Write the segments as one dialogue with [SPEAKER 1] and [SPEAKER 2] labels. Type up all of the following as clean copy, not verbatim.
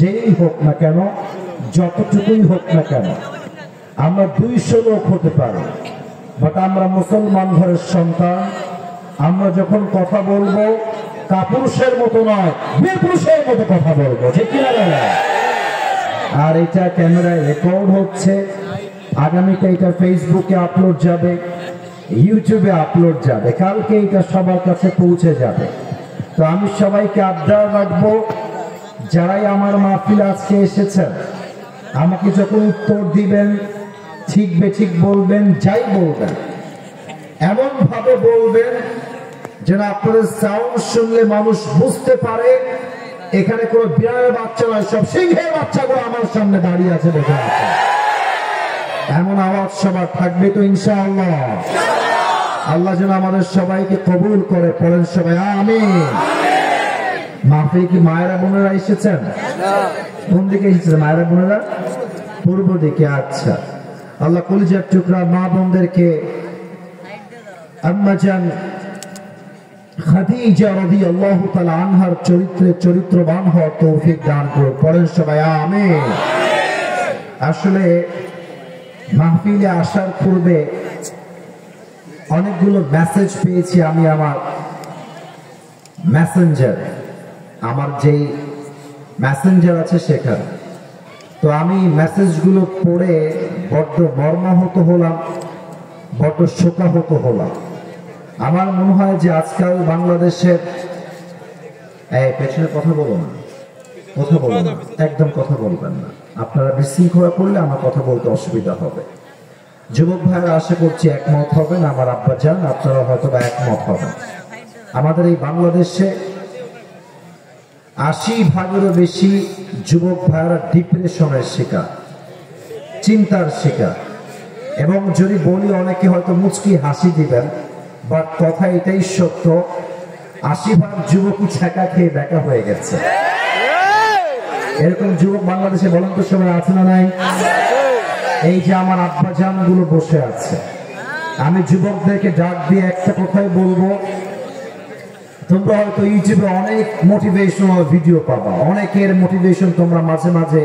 [SPEAKER 1] যেই হোক না কেন, যতটুকুই হোক না কেন, আমরা 200 লোক হতে পারি, বাট আমরা মুসলমান ঘরের সন্তান। আমরা যখন কথা বলবো কাপুরুষের মতো নয়, বীরপুরুষের মতো কথা বলবো, ঠিক কিনা বলে? আর এটা ক্যামেরায় রেকর্ড হচ্ছে, আগামীতে এটা ফেসবুকে আপলোড যাবে, ইউটিউবে আপলোড যাবে, কালকে এটা সবার কাছে পৌঁছে যাবে। তো আমি সবাইকে আবদার রাখবো, যারাই আমার মাহফিলে আজকে এসেছেন, আমাকে যখন উত্তর দিবেন ঠিক বেঠিক বলবেন, যাই বলবেন এমন ভাবে বলবেন যেন আপনাদের সাউন্ড শুনলে মানুষ বুঝতে পারে এখানে কোনো বিড়ালের বাচ্চা নয়, সব সিংহের বাচ্চাগুলো আমার সামনে দাঁড়িয়ে আছে, বসে আছে। এমন আওয়াজ সবার থাকবে তো ইনশাআল্লাহ। আল্লাহ যেন আমাদের সবাইকে কবুল করে, পড়েন সবাই আমিন। মাহফিলে কি মায়েরা বোনেরা এসেছেন? কোন দিকে এসেছেন মায়েরা বোনেরা? পূর্ব দিকে। আচ্ছা, আল্লাহ কলিজার টুকরা মা বোনদেরকে আম্মা জান খাদিজা রাদিয়াল্লাহু তাআলা আনহার চরিত্রে চরিত্রবান হওয়ার তৌফিক দান করুন, পড়েন সবাই আমিন। আসলে মাহফিলে আসার পূর্বে অনেকগুলো মেসেজ পেয়েছি আমি আমার মেসেঞ্জার, আমার যেই মেসেঞ্জার আছে সেখানে। তো আমি মেসেজগুলো পড়ে বড্ড মর্মাহত হলাম, বড্ড শোকাহত হলাম। আমার মনে হয় যে আজকাল বাংলাদেশের পেছনে কথা বলো না, কথা বলো না, একদম কথা বলবেন না। আপনারা বিশৃঙ্খলা করলে আমার কথা বলতে অসুবিধা হবে। যুবক ভাইয়েরা আশা করছি একমত হবেন, আমার আব্বা যান আপনারা হয়তো বা একমত হবেন। আমাদের এই বাংলাদেশে 80% বেশি যুবক ভাইয়েরা ডিপ্রেশনের শিকার, চিন্তার শিকার। এবং যদি বলি অনেকে হয়তো মুচকি হাসি দিবেন, বাট কথা এটাই সত্য, 80% যুবকই ছ্যাঁকা খেয়ে বেকা হয়ে গেছে। এরকম যুবক বাংলাদেশে বলেন তো সবাই আছে না নাই? এই যে আমার আব্বা জান গুলো বসে আছে, আমি যুবকদেরকে ডাক দিয়ে একটা কথাই বলবো, তোমরা হয়তো ইউটিউবে অনেক মোটিভেশনাল ভিডিও পাবা, অনেকের মোটিভেশন তোমরা মাঝে মাঝে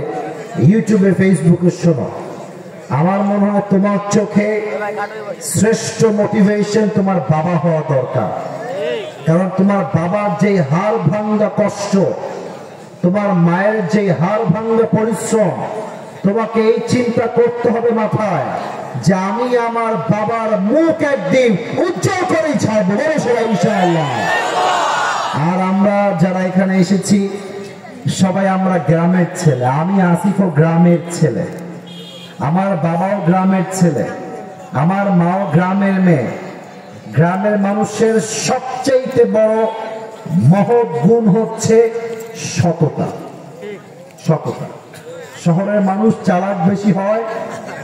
[SPEAKER 1] ইউটিউবে ফেসবুকে শোনো। আমার মনে হয় তোমার চোখে শ্রেষ্ঠ মোটিভেশন তোমার বাবা হওয়া দরকার। কারণ তোমার বাবার যে হাড় ভাঙ্গা কষ্ট, তোমার মায়ের যে হাড় ভাঙ্গা পরিশ্রম, তোমাকে এই চিন্তা করতে হবে মাথায় যে আমি আমার বাবার মুখ একদিন উজ্জ্বল করেই ছাড়বো, সবাই ইনশাআল্লাহ। আর আমরা যারা এখানে এসেছি সবাই আমরা গ্রামের ছেলে, আমি আসিফও গ্রামের ছেলে, আমার বাবাও গ্রামের ছেলে, আমার মাও গ্রামের মেয়ে। গ্রামের মানুষের সবচেয়ে বড় মহৎ গুণ হচ্ছে সততা, সততা। শহরের মানুষ চালাক বেশি হয়,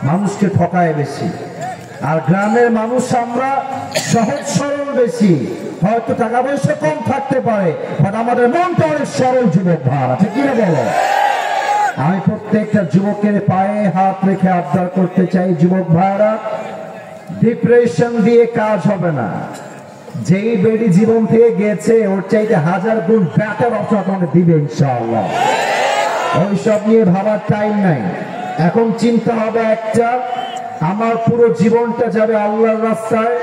[SPEAKER 1] মানুষকে ঠকায় বেশি, আর গ্রামের মানুষ আমরা সহজ সরল বেশি। হয়তো টাকা পয়সা কম থাকতে পারে, বাট আমাদের মনটা অনেক সরল যুবক ভাড়া, ঠিক কিনা বলো? আমি প্রত্যেকটা যুবকের পায়ে হাত রেখে আবদার করতে চাই, যুবক ভাইরা, ডিপ্রেশন দিয়ে কাজ হবে না। যেই বেডি জীবন থেকে গেছে ওর চাইতে 1000 গুণ বেটার অপশন আপনাকে দিবে ইনশাআল্লাহ। ওইসব নিয়ে ভাবার টাইম নাই। এখন চিন্তা হবে একটা, আমার পুরো জীবনটা যাবে আল্লাহর রাস্তায়,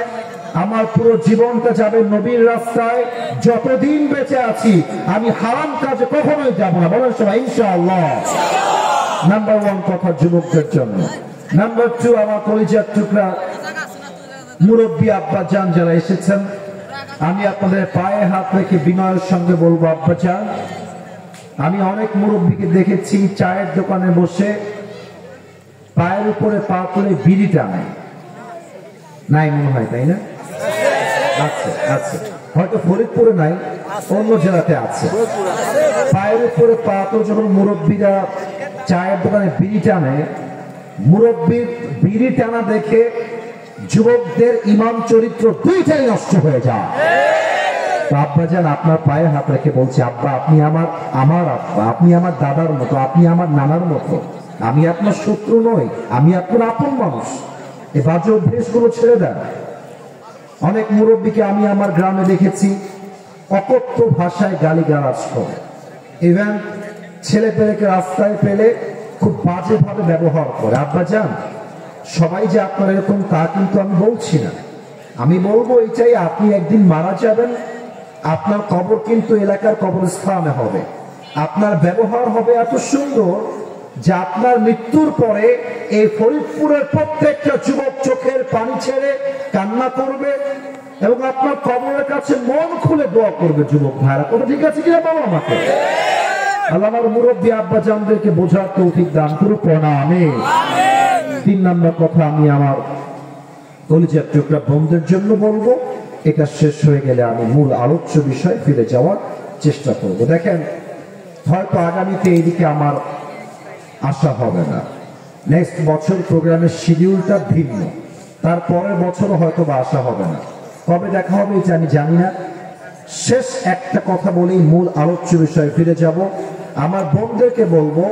[SPEAKER 1] আমার পুরো জীবনটা যাবে নবীর রাস্তায়। যতদিন বেঁচে আছি আমি হারাম কাজে কখনোই যাব না, বলেন সবাই ইনশাআল্লাহ। নাম্বার 1 কথা যুবকদের জন্য। নাম্বার 2, আমার কলিজার টুকরা মুরব্বী আব্বা জান যারা এসেছেন, আমি আপনাদের পায়ে হাত রেখে বিনয়ের সঙ্গে বলবো, আব্বা জান, আমি অনেক মুরব্বীকে দেখেছি চায়ের দোকানে বসে পায়ের উপরে পা তুলে বিড়ি টানে, নাই মনে হয়, তাই না? আচ্ছা আচ্ছা, হয়তো ফরিদপুরে নাই, অন্য জেলাতে আছে। পায়ের উপরে পা তুলে যখন মুরব্বীরা চায়ের দোকানে বিড়ি টানে, মুরব্বীর বিড়ি টানা দেখে যুবকদের ইমান চরিত্র দুইটাই নষ্ট হয়ে যায়। আব্বা জান আপনার পায়ে হাত রেখে বলছি, আব্বা আপনি আমার আব্বা, আপনি আমার দাদার মতো, আপনি আমার নানার মতো। আমি আপনার শত্রু নই, আমি আপনার আপন মানুষ। এই বাজে অভ্যেসগুলো ছেড়ে দেন। অনেক মুরব্বীকে আমি আমার গ্রামে দেখেছি অকথ্য ভাষায় গালিগালাজ করে। ইভেন ছেলে পেলেকে রাস্তায় পেলে খুব বাজেভাবে ব্যবহার করে। আব্বাজান, সবাই যে আপনার এরকম তা কিন্তু আমি বলছি না। আমি বলবো এইটাই, আপনি একদিন মারা যাবেন, আপনার কবর কিন্তু এলাকার কবরস্থানে হবে। আপনার ব্যবহার হবে এত সুন্দর যে আপনার মৃত্যুর পরে এই ফরিদপুরের প্রত্যেকটা যুবক চোখের পানি ছেড়ে কান্না করবে এবং আপনার কবরের কাছে মন খুলে দোয়া করবে। যুবক ভাইরা, কথা ঠিক আছে কিনা বলো আমাকে? আল্লাহ আমার মুরব্বী আব্বাজানদেরকে বোঝার তৌফিক দান করুক, আমিন। 3 নম্বর কথা আমি আমার কলিজার টুকরা বন্ধুদের জন্য বলবো, এটা শেষ হয়ে গেলে আমি মূল আলোচ্য বিষয়ে ফিরে যাওয়ার চেষ্টা করব। দেখেন, হয়তো আগামীতে এইদিকে আমার আসা হবে না, নেক্সট বছর প্রোগ্রামের শিডিউলটা ভিন্ন, তারপরের বছরও হয়তো বা আসা হবে না। কবে দেখা হবে এটা আমি জানি না। শেষ একটা কথা বলেই মূল আলোচ্য বিষয়ে ফিরে যাব। আমার বোনদেরকে বলবো,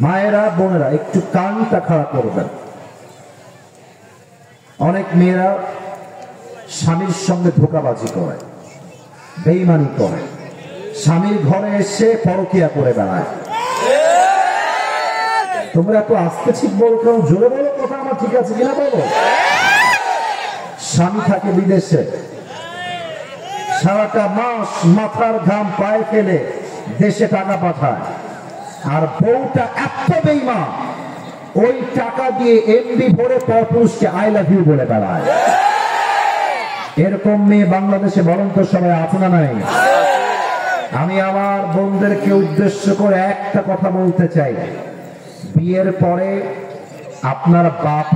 [SPEAKER 1] মায়েরা বোনেরা একটু কানটা খাড়া করবেন। অনেক মেয়েরা স্বামীর সঙ্গে ধোঁকাবাজি করে, বেঈমানি করে, স্বামীর ঘরে এসে পরকিয়া করে বেড়ায়। তোমরা এত আস্তে ঠিক বলো কেন? জোরে বলো, কথা আমার ঠিক আছে কিনা বলো। স্বামী থাকে বিদেশে, সারাটা মাস মাথার ঘাম পায়ে ফেলে দেশে টাকা পাঠায়, আর বউটা এত বেঈমান, ওই টাকা দিয়ে এমবি ভরে পরপুরুষকে আই লাভ ইউ বলে বেড়ায়। এরকম মেয়ে বাংলাদেশে বলেন তো সবাই আছে না নাই? আমি আমার বোনদেরকে উদ্দেশ্য করে একটা কথা বলতে চাই, বিয়ের পরে আপনার বাপ